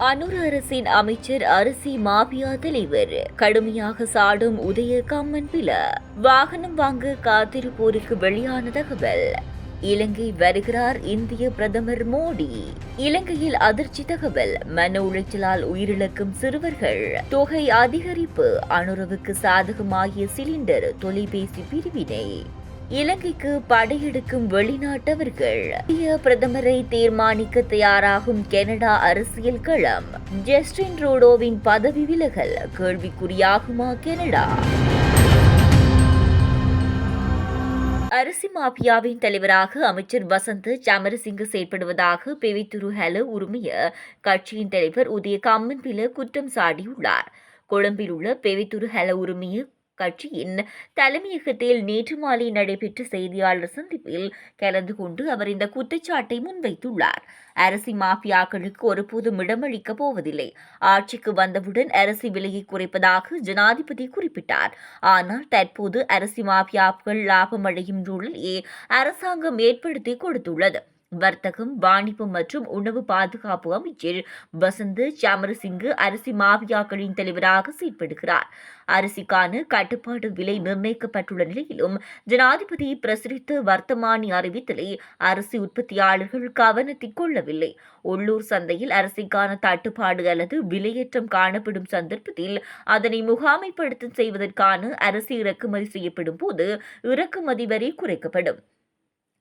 அனுர அரசின் அமைச்சர் அரிசி மாபியா தலைவர் கடுமையாக சாடும் உதய கம்மன் பில வாகனம் வாங்க காத்திருப்போருக்கு வெளியான தகவல். இலங்கை வருகிறார் இந்திய பிரதமர் மோடி. இலங்கையில் அதிர்ச்சி தகவல். மன உளைச்சலால் உயிரிழக்கும் சிறுவர்கள் தொகை அதிகரிப்பு. அனுரவுக்கு சாதகமாகிய சிலிண்டர் தொலைபேசி பிரிவினை. இலங்கைக்கு படையெடுக்கும் வெளிநாட்டவர்கள். இந்திய பிரதமரை தீர்மானிக்க தயாராகும் கனடா அரசியல் களம். ஜஸ்டின் ட்ரூடோவின் பதவி விலகல் கேள்விக்குறியாகுமா கனடா? அரிசி மாபியாவின் தலைவராக அமைச்சர் வசந்த் சமரசிங்க செயற்படுவதாக பெவித்துரு ஹெல உரிமைய கட்சியின் தலைவர் உதய கம்மன்பில குற்றம் சாட்டியுள்ளார். கொழும்பில் உள்ள பெவித்துரு ஹெல உரிமைய கட்சியின் தலைமையகத்தில் நேற்று மாலை நடைபெற்ற செய்தியாளர் சந்திப்பில் கலந்து கொண்டு அவர் இந்த குற்றச்சாட்டை முன்வைத்துள்ளார். அரிசி மாஃபியாக்களுக்கு ஒருபோதும் இடமளிக்கப் போவதில்லை. ஆட்சிக்கு வந்தவுடன் அரிசி விலையை குறைப்பதாக ஜனாதிபதி குறிப்பிட்டார். ஆனால் தற்போது அரிசி மாஃபியாக்கள் லாபம் அடையும் சூழலை அரசாங்கம் ஏற்படுத்தி கொடுத்துள்ளது. வர்த்தகம், வாணிபம் மற்றும் உணவு பாதுகாப்பு அமைச்சர் வசந்த் சமரசிங்க அரிசி மாஃபியாக்களின் தலைவராக செயல்படுகிறார். அரிசிக்கான கட்டுப்பாடு விலை நிர்ணயிக்கப்பட்டுள்ள நிலையிலும் ஜனாதிபதி பிரசுரித்த வர்த்தமானி அறிவித்தலை அரிசி உற்பத்தியாளர்கள் கவனத்தில் கொள்ளவில்லை. உள்ளூர் சந்தையில் அரிசிக்கான தட்டுப்பாடு அல்லது விலையேற்றம் காணப்படும் சந்தர்ப்பத்தில் அதனை முகாமைப்படுத்த செய்வதற்கான அரிசி இறக்குமதி செய்யப்படும் போது இறக்குமதி வரி குறைக்கப்படும்.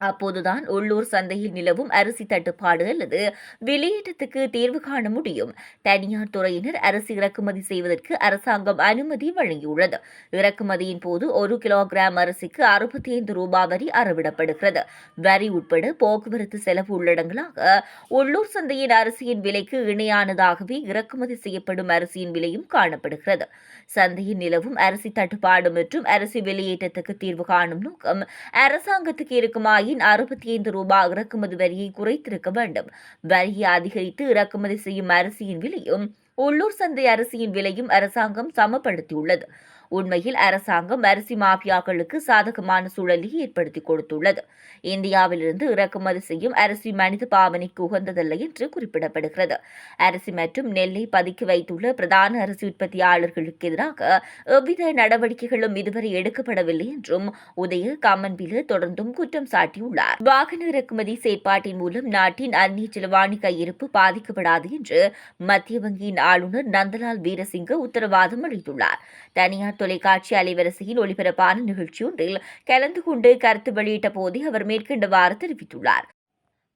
அப்போதுதான் உள்ளூர் சந்தையில் நிலவும் அரிசி தட்டுப்பாடு அல்லது வெளியேற்றத்துக்கு தீர்வு காண முடியும். தனியார் துறையினர் அரிசி இறக்குமதி செய்வதற்கு அரசாங்கம் அனுமதி வழங்கியுள்ளது. இறக்குமதியின் போது 1 கிலோகிராம் அரிசிக்கு 65 ரூபாய் வரி அறவிடப்படுகிறது. வரி உட்பட போக்குவரத்து செலவு உள்ளடங்களாக உள்ளூர் சந்தையின் அரிசியின் விலைக்கு இணையானதாகவே இறக்குமதி செய்யப்படும் அரிசியின் விலையும் காணப்படுகிறது. சந்தையில் நிலவும் அரிசி தட்டுப்பாடு மற்றும் அரிசி வெளியேற்றத்துக்கு தீர்வு காணும் நோக்கம் அரசாங்கத்துக்கு இருக்குமாயின் 65 ரூபாய் இறக்குமதி வரியை குறைத்திருக்க வேண்டும். வரியை அதிகரித்து இறக்குமதி செய்யும் அரிசியின் விலையும் உள்ளூர் சந்தை அரிசியின் விலையும் அரசாங்கம் சமப்படுத்தியுள்ளது. உண்மையில் அரசாங்கம் அரிசி மாஃபியாக்களுக்கு சாதகமான சூழலை ஏற்படுத்தி கொடுத்துள்ளது. இந்தியாவிலிருந்து இறக்குமதி செய்யும் அரிசி மனித பாவனைக்கு உகந்ததல்ல என்று குறிப்பிடப்படுகிறது. அரிசி மற்றும் நெல்லை பதுக்கி வைத்துள்ள பிரதான அரிசி உற்பத்தியாளர்களுக்கு எதிராக எவ்வித நடவடிக்கைகளும் இதுவரை எடுக்கப்படவில்லை என்றும் உதய கம்மன்பில தொடர்ந்தும் குற்றம் சாட்டியுள்ளார். வாகன இறக்குமதி செயற்பாட்டின் மூலம் நாட்டின் அந்நிய செலவாணி கையிருப்பு பாதிக்கப்படாது என்று மத்திய வங்கியின் ஆளுநர் நந்தலால் வீரசிங்க உத்தரவாதம் அளித்துள்ளார். தனியார் தொலைக்காட்சி அலைவரிசையில் ஒளிபரப்பான நிகழ்ச்சியொன்றில் கலந்து கொண்டு கருத்து வெளியிட்ட போதே அவர் மேற்கண்டவாறு தெரிவித்துள்ளார்.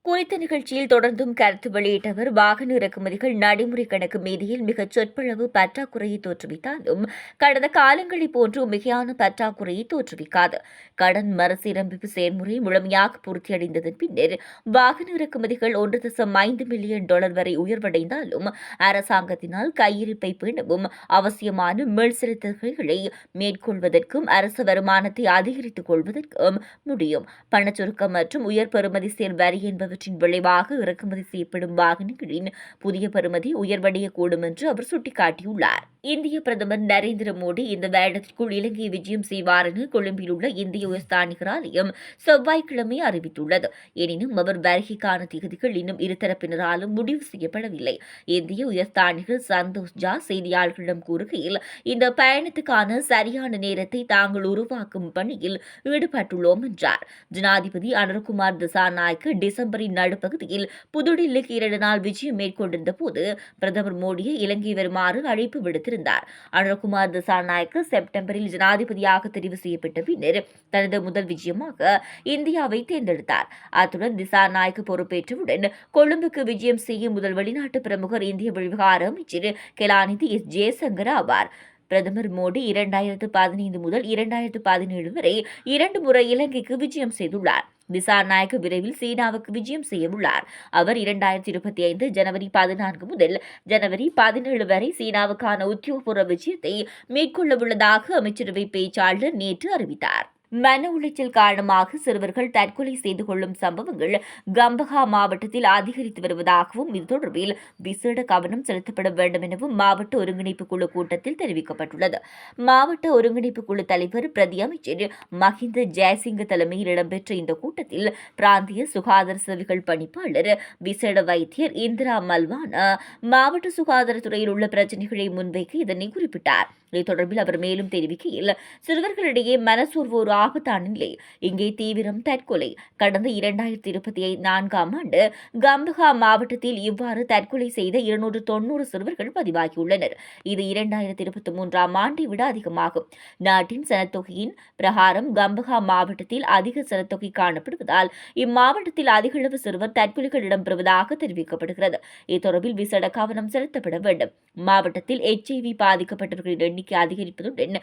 குறித்த நிகழ்ச்சியில் தொடர்ந்தும் கருத்து வெளியிட்டவர் வாகன இறக்குமதிகள் நடைமுறை கணக்கு மீதியில் மிகச் சொற்பளவு பற்றாக்குறையை தோற்றுவித்தாலும் கடந்த காலங்களைப் போன்று மிகையான பற்றாக்குறையை தோற்றுவிக்காது. கடன் மறுசீரமைப்பு செயல்முறை முழுமையாக பூர்த்தியடைந்ததன் பின்னர் வாகன இறக்குமதிகள் 1.5 மில்லியன் டாலர் வரை உயர்வடைந்தாலும் அரசாங்கத்தினால் கையிருப்பை பேணவும் அவசியமான மீள்செலுத்தல்களை மேற்கொள்வதற்கும் அரசு வருமானத்தை அதிகரித்துக் கொள்வதற்கும் முடியும். பணச்சுருக்கம் மற்றும் உயர் பெறுமதி சேர் வரி என்பவற்றின் விளைவாக இறக்குமதி செய்யப்படும் வாகனங்களின் புதிய பெறுமதி உயர்வடையக்கூடும் என்று அவர் சுட்டிக்காட்டியுள்ளார். இந்திய பிரதமர் நரேந்திர மோடி இந்த வருடத்திற்குள் இலங்கை விஜயம் செய்வார் என கொழும்பில் உள்ள இந்திய உயர்ஸ்தானிகர் ஆலயம் செவ்வாய்க்கிழமை அறிவித்துள்ளது. எனினும் அவர் வருகைக்கான திகதிகள் இன்னும் இருதரப்பினராலும் முடிவு செய்யப்படவில்லை. இந்திய உயர்ஸ்தானிகர் சந்தோஷ் ஜா செய்தியாளர்களிடம் கூறுகையில், இந்த பயணத்துக்கான சரியான நேரத்தை தாங்கள் உருவாக்கும் பணியில் ஈடுபட்டுள்ளோம் என்றார். ஜனாதிபதி அனுரகுமார் திசாநாயக்க டிசம்பரின் நடுப்பகுதியில் புதுடில்லிக்கு 2 நாள் விஜயம் மேற்கொண்டிருந்த போது பிரதமர் மோடியை இலங்கை வருமாறு அழைப்பு விடுத்திருந்தார். அனுரகுமார் திசாநாயக்க செப்டம்பரில் ஜனாதிபதியாக தெரிவு செய்யப்பட்ட பின்னர் தனது முதல் விஜயமாக இந்தியாவை தேர்ந்தெடுத்தார். அத்துடன் திசாநாயக்க பொறுப்பேற்றவுடன் கொழும்புக்கு விஜயம் செய்யும் முதல் வெளிநாட்டு பிரமுகர் இந்திய விவகார அமைச்சர் கலாநிதி எஸ் ஜெயசங்கர் ஆவார். பிரதமர் மோடி 2015 முதல் 2017 வரை 2 முறை இலங்கைக்கு விஜயம் செய்துள்ளார். திசாநாயக்க விரைவில் சீனாவுக்கு விஜயம் செய்யவுள்ளார். அவர் 2025 ஜனவரி 14 முதல் ஜனவரி 17 வரை சீனாவுக்கான உத்தியோகபூர்வ விஜயத்தை மேற்கொள்ளவுள்ளதாக அமைச்சரவை பேச்சாளர் நேற்று அறிவித்தார். மன உளைச்சல் காரணமாக சிறுவர்கள் தற்கொலை செய்து கொள்ளும் சம்பவங்கள் கம்பஹா மாவட்டத்தில் அதிகரித்து வருவதாகவும் இது தொடர்பில் விசேட கவனம் செலுத்தப்பட வேண்டும் எனவும் மாவட்ட ஒருங்கிணைப்பு குழு கூட்டத்தில் தெரிவிக்கப்பட்டுள்ளது. மாவட்ட ஒருங்கிணைப்பு குழு தலைவர் பிரதி அமைச்சர் மஹிந்த ஜெயசிங்க தலைமையில் இடம்பெற்ற இந்த கூட்டத்தில் பிராந்திய சுகாதார சேவைகள் பணிப்பாளர் விசேட வைத்தியர் இந்திரா மல்வானா மாவட்ட சுகாதாரத்துறையில் உள்ள பிரச்சினைகளை முன்வைக்க இதனை குறிப்பிட்டார். இது தொடர்பில் அவர் மேலும் தெரிவிக்கையில், சிறுவர்களிடையே மனசோர்வு ஒரு ஆபத்தான நிலை. இங்கே தீவிரம் தற்கொலை. கடந்த 2024ஆம் ஆண்டு கம்பஹா மாவட்டத்தில் இவ்வாறு தற்கொலை செய்த 290 சிறுவர்கள் பதிவாகியுள்ளனர். இது 2023ஆம் ஆண்டை விட அதிகமாகும். நாட்டின் சனத்தொகையின் பிரகாரம் கம்பஹா மாவட்டத்தில் அதிக சனத்தொகை காணப்படுவதால் இம்மாவட்டத்தில் அதிகளவு சிறுவர் தற்கொலைகள் இடம்பெறுவதாக தெரிவிக்கப்படுகிறது. இது தொடர்பில் விசேட கவனம் செலுத்தப்பட வேண்டும். மாவட்டத்தில் HIV பாதிக்கப்பட்டவர்களின் எண்ணிக்கை அதிகரிப்பதுடன்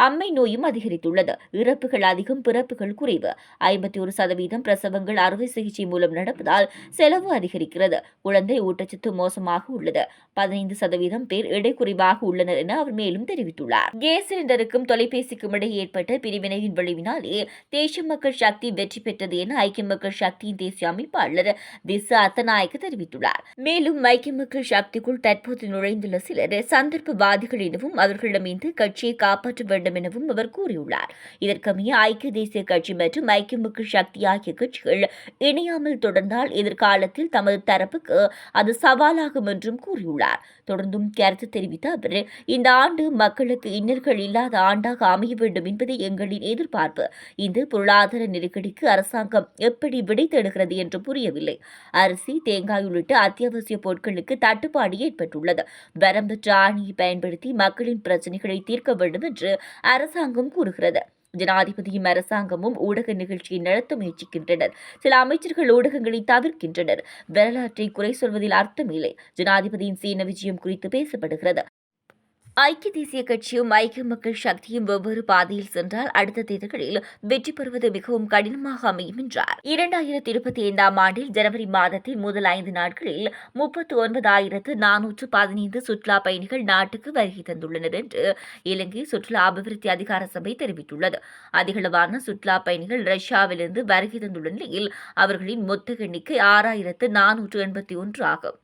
அம்மை நோயும் அதிகரித்துள்ளது. இறப்புகள் அதிகம், பிறப்புகள் குறைவு. 51% பிரசவங்கள் அறுவை சிகிச்சை மூலம் நடப்பதால் செலவு அதிகரிக்கிறது. குழந்தை ஊட்டச்சத்து மோசமாக உள்ளது. 15% பேர் எடை குறைவாக உள்ளனர் என அவர் மேலும் தெரிவித்துள்ளார். கேஸ் சிலிண்டருக்கும் தொலைபேசிக்கும் இடையே ஏற்பட்ட பிரிவினையின் விளைவினாலே தேசிய மக்கள் சக்தி வெற்றி பெற்றது என ஐக்கிய மக்கள் சக்தியின் தேசிய அமைப்பாளர் திசா அத்தநாயக்க தெரிவித்துள்ளார். மேலும் ஐக்கிய மக்கள் சக்திக்குள் தற்போது நுழைந்துள்ள சிலர் சந்தர்ப்பவாதிகள் எனவும் அவர்களிடம் கட்சியை காப்பாற்ற வேண்டும் எனவும் அவர் கூறியுள்ளார். இதற்கமைய ஐக்கிய தேசிய கட்சி மற்றும் ஐக்கிய மக்கள் சக்தி ஆகிய கட்சிகள் இணையாமல் தொடர்ந்தால் எதிர்காலத்தில் தமது தரப்புக்கு அது சவாலாகும் என்றும் கூறியுள்ளார். தொடர்ந்தும் கருத்து தெரிவித்த அவர், இந்த ஆண்டு மக்களுக்கு இன்னல்கள் இல்லாத ஆண்டாக அமைய வேண்டும் என்பது எங்களின் எதிர்பார்ப்பு. இந்த பொருளாதார நெருக்கடிக்கு அரசாங்கம் எப்படி விடை தேடுகிறது என்று புரியவில்லை. அரிசி, தேங்காய் உள்ளிட்ட அத்தியாவசிய பொருட்களுக்கு தட்டுப்பாடு ஏற்பட்டுள்ளது. வரம்பற்ற ஆணையை பயன்படுத்தி மக்களின் பிரச்சினைகளை தீர்க்க வேண்டும் என்று அரசாங்கம் கூறுகிறது. ஜனாதிபதியும் அரசாங்கமும் ஊடக நிகழ்ச்சியை நடத்த முயற்சிக்கின்றனர். சில அமைச்சர்கள் ஊடகங்களை தவிர்க்கின்றனர். வரலாற்றை குறை சொல்வதில் அர்த்தமில்லை. ஜனாதிபதியின் சீன விஜயம் குறித்து பேசப்படுகிறது. ஐக்கிய தேசிய கட்சியும் ஐக்கிய மக்கள் சக்தியும் வெவ்வேறு பாதையில் சென்றால் அடுத்த தேர்தல்களில் வெற்றி பெறுவது மிகவும் கடினமாக அமையும் என்றார். 2025ஆம் ஆண்டில் ஜனவரி மாதத்தின் முதல் 5 நாட்களில் 39,415 சுற்றுலா பயணிகள் நாட்டுக்கு வருகை தந்துள்ளனர் என்று இலங்கை சுற்றுலா அபிவிருத்தி அதிகார சபை தெரிவித்துள்ளது. அதிகளவான சுற்றுலா பயணிகள் ரஷ்யாவிலிருந்து வருகை தந்துள்ள நிலையில் அவர்களின் மொத்த எண்ணிக்கை 6,481 ஆகும்.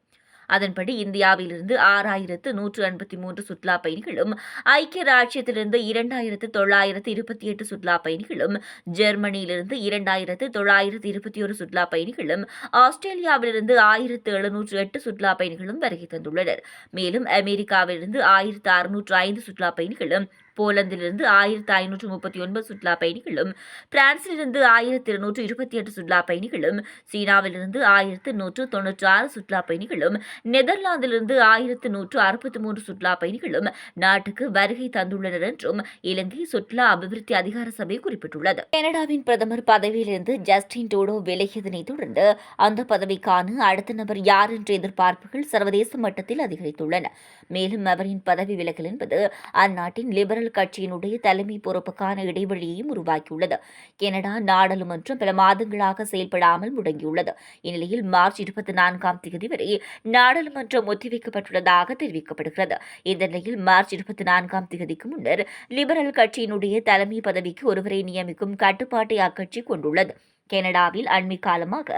அதன்படி இந்தியாவிலிருந்து 6,183 சுற்றுலா பயணிகளும், ஐக்கிய ராஜ்யத்திலிருந்து 2,928 சுற்றுலா பயணிகளும், ஜெர்மனியிலிருந்து 2,921 சுற்றுலா பயணிகளும், ஆஸ்திரேலியாவிலிருந்து 1,708 சுற்றுலா பயணிகளும் வருகை தந்துள்ளனர். மேலும் அமெரிக்காவிலிருந்து 1,605 சுற்றுலா பயணிகளும், போலந்திலிருந்து 1,539 சுற்றுலா பயணிகளும், பிரான்சிலிருந்து 1,228 சுற்றுலா பயணிகளும், சீனாவிலிருந்து 1,196 சுற்றுலா பயணிகளும், நெதர்லாந்திலிருந்து 1,163 சுற்றுலா பயணிகளும் நாட்டுக்கு வருகை தந்துள்ளனர் என்றும் இலங்கை சுற்றுலா அபிவிருத்தி அதிகார சபை குறிப்பிட்டுள்ளது. கனடாவின் பிரதமர் பதவியிலிருந்து ஜஸ்டின் ட்ரூடோ விலகியதனை தொடர்ந்து அந்த பதவிக்கான அடுத்த நபர் யார் என்ற எதிர்பார்ப்புகள் சர்வதேச மட்டத்தில் அதிகரித்துள்ளன. மேலும் அவரின் பதவி விலகல் என்பது அந்நாட்டின் லிபரல் கட்சியினுடைய தலைமை பொறுப்புக்கான இடைவெளியையும் உருவாக்கியுள்ளது. கனடா நாடாளுமன்றம் பல மாதங்களாக செயல்படாமல் முடங்கியுள்ளது. இந்நிலையில் மார்ச் 24ஆம் தேதி வரை நாடாளுமன்றம் ஒத்திவைக்கப்பட்டுள்ளதாக தெரிவிக்கப்படுகிறது. இந்த நிலையில் மார்ச் 24ஆம் தேதிக்கு முன்னர் லிபரல் கட்சியினுடைய தலைமை பதவிக்கு ஒருவரை நியமிக்கும் கட்டுப்பாட்டை அக்கட்சி கொண்டுள்ளது. கனடாவில் அண்மை காலமாக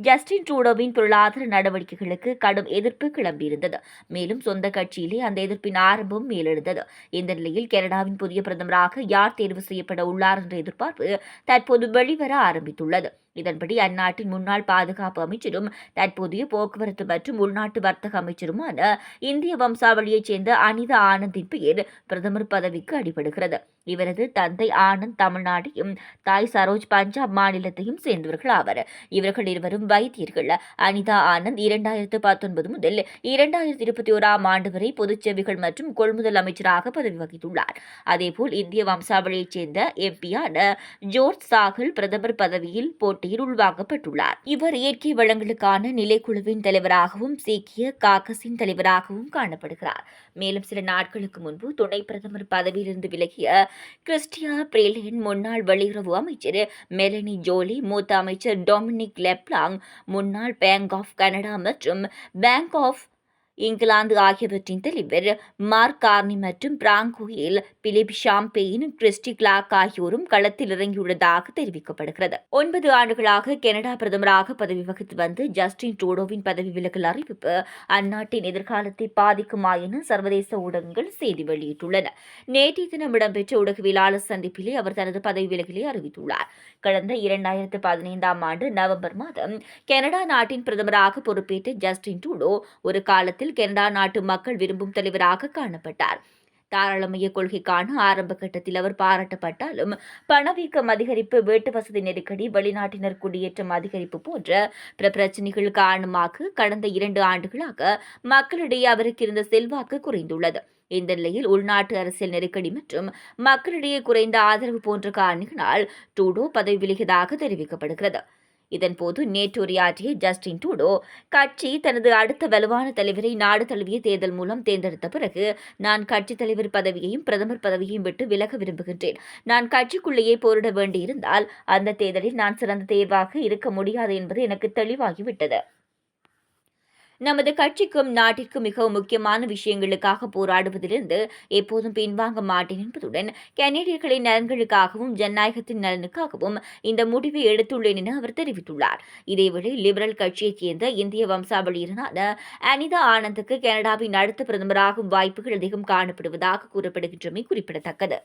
ஜஸ்டின் ட்ரூடோவின் பொருளாதார நடவடிக்கைகளுக்கு கடும் எதிர்ப்பு கிளம்பியிருந்தது. மேலும் சொந்த கட்சியிலே அந்த எதிர்ப்பின் ஆரம்பம் மேலெழுந்தது. இந்த நிலையில் கனடாவின் புதிய பிரதமராக யார் தேர்வு செய்யப்பட உள்ளார் என்ற எதிர்பார்ப்பு தற்போது வெளிவர ஆரம்பித்துள்ளது. இதன்படி அந்நாட்டின் முன்னாள் பாதுகாப்பு அமைச்சரும் தற்போதைய போக்குவரத்து மற்றும் உள்நாட்டு வர்த்தக அமைச்சருமான இந்திய வம்சாவளியைச் சேர்ந்த அனிதா ஆனந்தின் பெயர் பிரதமர் பதவிக்கு அடிபடுகிறது. இவரது தந்தை ஆனந்த் தமிழ்நாட்டையும் தாய் சரோஜ் பஞ்சாப் மாநிலத்தையும் சேர்ந்தவர்கள் ஆவர். இவர்கள் இருவரும் வைத்தியர்கள். அனிதா ஆனந்த் 2019 முதல் 2021ஆம் ஆண்டு வரை பொதுச்சேவைகள் மற்றும் கொள்முதல் அமைச்சராக பதவி வகித்துள்ளார். அதேபோல் இந்திய வம்சாவளியைச் சேர்ந்த எம்பியான ஜோர்ஜ் சாகல் பிரதமர் பதவியில் போட்டியில் உள்வாங்கப்பட்டுள்ளார். இவர் இயற்கை வளங்களுக்கான நிலைக்குழுவின் தலைவராகவும் சீக்கிய காக்கஸின் தலைவராகவும் காணப்படுகிறார். மேலும் சில நாட்களுக்கு முன்பு துணை பிரதமர் பதவியிலிருந்து விலகிய கிறிஸ்டியா பிரேலின் முன்னாள் வெளியுறவு அமைச்சர் மெலனி ஜோலி, மூத்த அமைச்சர் டொமினிக் லெப்லாங், முன்னாள் பேங்க் ஆஃப் கனடா மற்றும் பேங்க் ஆஃப் இங்கிலாந்து ஆகியவற்றின் தலைவர் மார்க் கார்னி மற்றும் பிராங்கோயில் பிலிப் ஷாம்பெயின் கிறிஸ்டி கிளாக் ஆகியோரும் களத்தில் இறங்கியுள்ளதாக தெரிவிக்கப்படுகிறது. 9 ஆண்டுகளாக கனடா பிரதமராக பதவி வகித்து வந்து ஜஸ்டின் ட்ரூடோவின் பதவி விலகல் அறிவிப்பு அந்நாட்டின் எதிர்காலத்தை பாதிக்குமா என சர்வதேச ஊடகங்கள் செய்தி வெளியிட்டுள்ளன. நேற்றைய தினம் இடம்பெற்ற ஊடகவியலாளர் சந்திப்பிலே அவர் தனது பதவி விலகலை அறிவித்துள்ளார். கடந்த 2015ஆம் ஆண்டு நவம்பர் மாதம் கனடா நாட்டின் பிரதமராக பொறுப்பேற்ற ஜஸ்டின் ட்ரூடோ ஒரு காலத்தில் கனடா நாட்டு மக்கள் விரும்பும் தலைவராக காணப்பட்டார். தாராளமய கொள்கைக்கான ஆரம்ப கட்டத்தில் அவர் பாராட்டப்பட்டாலும் பணவீக்கம் அதிகரிப்பு, வீட்டு வசதி நெருக்கடி, வெளிநாட்டினர் குடியேற்றம் அதிகரிப்பு போன்ற பிற பிரச்சினைகள் காரணமாக கடந்த 2 ஆண்டுகளாக மக்களிடையே அவருக்கு இருந்த செல்வாக்கு குறைந்துள்ளது. இந்த நிலையில் உள்நாட்டு அரசியல் நெருக்கடி மற்றும் மக்களிடையே குறைந்த ஆதரவு போன்ற காரணிகளால் ட்ரூடோ பதவி விலகியதாக தெரிவிக்கப்படுகிறது. இதன்போது நேற்று உரையாற்றிய ஜஸ்டின் ட்ரூடோ, கட்சி தனது அடுத்த வலுவான தலைவரை நாடு தழுவிய தேர்தல் மூலம் தேர்ந்தெடுத்த பிறகு நான் கட்சித் தலைவர் பதவியையும் பிரதமர் பதவியையும் விட்டு விலக விரும்புகின்றேன். நான் கட்சிக்குள்ளேயே போரிட வேண்டியிருந்தால் அந்த தேர்தலில் நான் சிறந்த தேர்வாக இருக்க முடியாது என்பது எனக்கு தெளிவாகிவிட்டது. நமது கட்சிக்கும் நாட்டிற்கும் மிகவும் முக்கியமான விஷயங்களுக்காக போராடுவதிலிருந்து எப்போதும் பின்வாங்க மாட்டேன் என்பதுடன் கனேடியர்களின் நலன்களுக்காகவும் ஜனநாயகத்தின் நலனுக்காகவும் இந்த முடிவை எடுத்துள்ளேன் என அவர் தெரிவித்துள்ளார். இதேவேளை லிபரல் கட்சியைச் சேர்ந்த இந்திய வம்சாவளியினரான அனிதா ஆனந்துக்கு கனடாவின் அடுத்த பிரதமராகும் வாய்ப்புகள் அதிகம் காணப்படுவதாக கூறப்படுகின்றமை குறிப்பிடத்தக்கது.